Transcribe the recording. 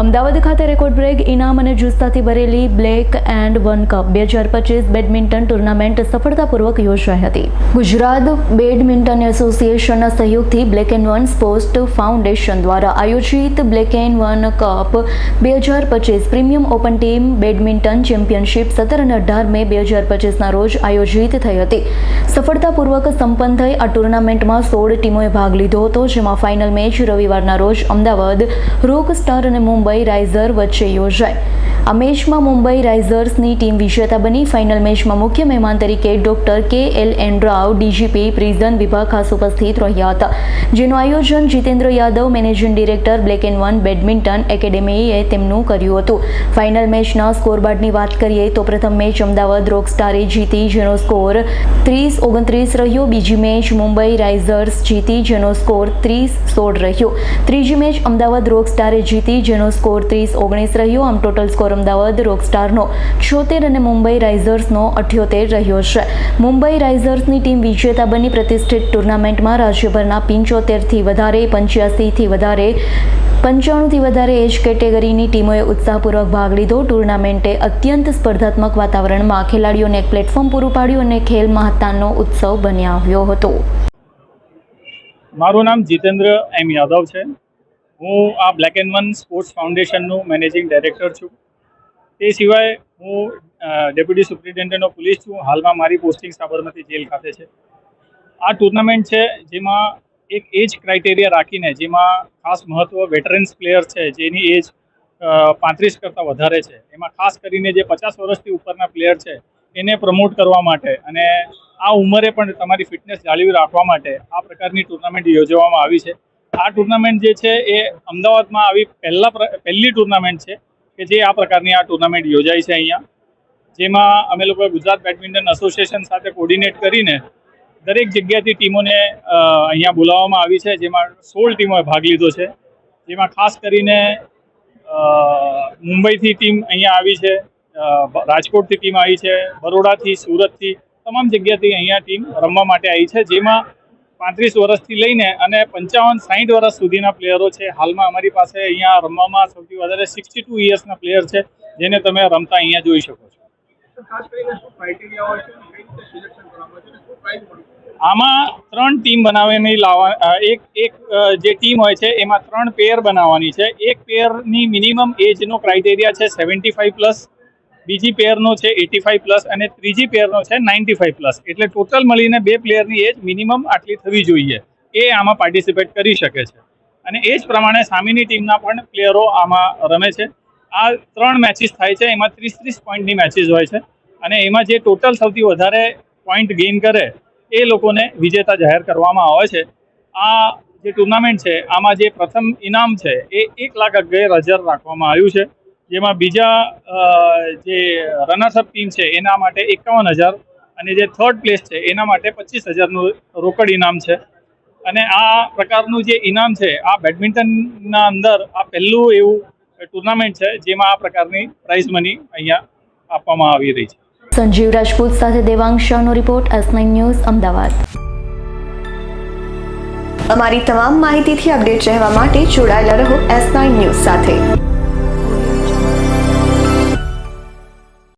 અમદાવાદ ખાતે record break ઇનામ અને જુસ્સાથી ભરેલી black and one cup 2025 badminton tournament સફળતાપૂર્વક યોજાઈ હતી. ગુજરાત બેડમિન્ટન એસોસિએશનના સહયોગથી black and One sports foundation દ્વારા આયોજિત black and one cup 2025 premium open team badminton championship 17 અને 18 મે 2025ના રોજ આયોજિત થઈ હતી. સફળતાપૂર્વક સંપન્ન થઈ આ ટુર્નામેન્ટમાં 16 ટીમોએ ભાગ લીધો હતો, જેમાં ફાઇનલ મેચ રવિવારના રોજ અમદાવાદ રોક સ્ટાર અને મુંબઈ રાઇઝર વચ્ચે યોજાઈ. આ મેચમાં મુંબઈ રાઇઝર્સની ટીમ વિજેતા બની. ફાઇનલ મેચમાં મુખ્ય મહેમાન તરીકે doctor KLN Rao, DGP prison વિભાગ ખાસ ઉપસ્થિત રહ્યા હતા, જેનું આયોજન Jitendra Yadav, managing director Black and One badminton એકેડેમીએ તેમનું કર્યું હતું. ફાઇનલ મેચના સ્કોરબોર્ડની વાત કરીએ તો પ્રથમ મેચ અમદાવાદ રોક સ્ટારે જીતી, જેનો સ્કોર 30-29 રહ્યો. બીજી મેચ મુંબઈ રાઇઝર્સ જીતી, જેનો સ્કોર 30-16 રહ્યો. ત્રીજી મેચ અમદાવાદ રોક સ્ટારે જીતી, જેનો સ્કોર 30-19 રહ્યો. આમ ટોટલ સ્કોર અમદાવાદ રોકસ્ટારનો 76 અને મુંબઈ રાઇઝર્સનો 78 રહ્યો છે. મુંબઈ રાઇઝર્સની ટીમ વિજેતા બની. પ્રતિષ્ઠિત ટુર્નામેન્ટમાં રાજ્યભરના 75થી વધારે, 85થી વધારે, 95થી વધારે એજ કેટેગરીની ટીમોએ ઉત્સાહપૂર્વક ભાગ લીધો. ટુર્નામેન્ટે અત્યંત સ્પર્ધાત્મક વાતાવરણમાં ખેલાડીઓને એક પ્લેટફોર્મ પૂરું પાડ્યું અને ખેલ મહાતાનો ઉત્સવ બની આવ્યો હતો. મારું નામ જીતેન્દ્ર એમ યાદવ છે. હું આ બ્લેક એન્ડ વન સ્પોર્ટ્સ ફાઉન્ડેશનનું મેનેજિંગ ડાયરેક્ટર છું. તે સિવાય હું ડેપ્યુટી સુપ્રિન્ટેન્ડન્ટ ઓફ પોલીસ છું. હાલમાં મારી પોસ્ટિંગ સાબરમતી જેલ ખાતે છે. આ ટુર્નામેન્ટ છે જેમાં એક એજ ક્રાઇટેરિયા રાખીને, જેમાં ખાસ મહત્ત્વ વેટરન્સ પ્લેયર છે જેની એજ 35 કરતાં વધારે છે, એમાં ખાસ કરીને જે 50 વર્ષથી ઉપરના પ્લેયર છે એને પ્રમોટ કરવા માટે અને આ ઉંમરે પણ તમારી ફિટનેસ જાળવી રાખવા માટે આ પ્રકારની ટુર્નામેન્ટ યોજવામાં આવી છે. આ ટુર્નામેન્ટ જે છે એ અમદાવાદમાં આવી પહેલી ટુર્નામેન્ટ છે કે જે આ પ્રકારની આ ટુર્નામેન્ટ યોજાઈ છે અહીંયા, જેમાં અમે લોકો ગુજરાત બેડમિન્ટન એસોસિએશન સાથે કોર્ડિનેટ કરીને દરેક જગ્યાથી ટીમોને અહીંયા બોલાવવામાં આવી છે, જેમાં 16 ટીમોએ ભાગ લીધો છે. જેમાં ખાસ કરીને મુંબઈથી ટીમ અહીંયા આવી છે, રાજકોટથી ટીમ આવી છે, બરોડાથી, સુરતથી, તમામ જગ્યાથી અહીંયા ટીમ રમવા માટે આવી છે, જેમાં 35 વર્ષથી લઈને અને 55-60 વર્ષ સુધીના પ્લેયરો છે. હાલમાં અમારી પાસે અહીંયા રમવામાં સૌથી વધારે 62 યર્સના પ્લેયર છે, જેને તમે રમતા અહીંયા જોઈ શકો છો. આમાં 3 ટીમ બનાવીને એક જે ટીમ હોય છે એમાં 3 પેર બનાવવાની છે. એક પેરની મિનિમમ એજનો ક્રાઇટેરિયા છે 75+, બીજી પેરનો છે 85+, અને ત્રીજી પેરનો છે 95+. એટલે ટોટલ મળીને 2 પ્લેયરની એજ મિનિમમ આટલી થવી જોઈએ, એ આમાં પાર્ટિસિપેટ કરી શકે છે. અને એ જ પ્રમાણે સામેની ટીમના પણ પ્લેયરો આમાં રમે છે. આ 3 મેચીસ થાય છે, એમાં 30-30 પોઈન્ટની મેચીસ હોય છે, અને એમાં જે ટોટલ સૌથી વધારે પોઈન્ટ ગેઇન કરે એ લોકોને વિજેતા જાહેર કરવામાં આવે છે. આ જે ટુર્નામેન્ટ છે આમાં જે પ્રથમ ઇનામ છે એ 1,11,000 રાખવામાં આવ્યું છે, જેમાં બીજા જે રનર્સઅપ ટીમ છે એના માટે 51,000 અને જે થર્ડ પ્લેસ છે એના માટે 25,000નું રોકડ ઇનામ છે. અને આ પ્રકારનું જે ઇનામ છે આ બેડમિન્ટનના અંદર આ પહેલું એવું ટુર્નામેન્ટ છે જેમાં આ પ્રકારની પ્રાઇઝ મની અહીંયા આપવામાં આવી રહી છે. સંજીવ રાજપૂત સાથે દેવાંગ શાહનો રિપોર્ટ, S9 ન્યૂઝ, અમદાવાદ. અમારી તમામ માહિતીથી અપડેટ રહેવા માટે જોડાયેલા રહો S9 ન્યૂઝ સાથે.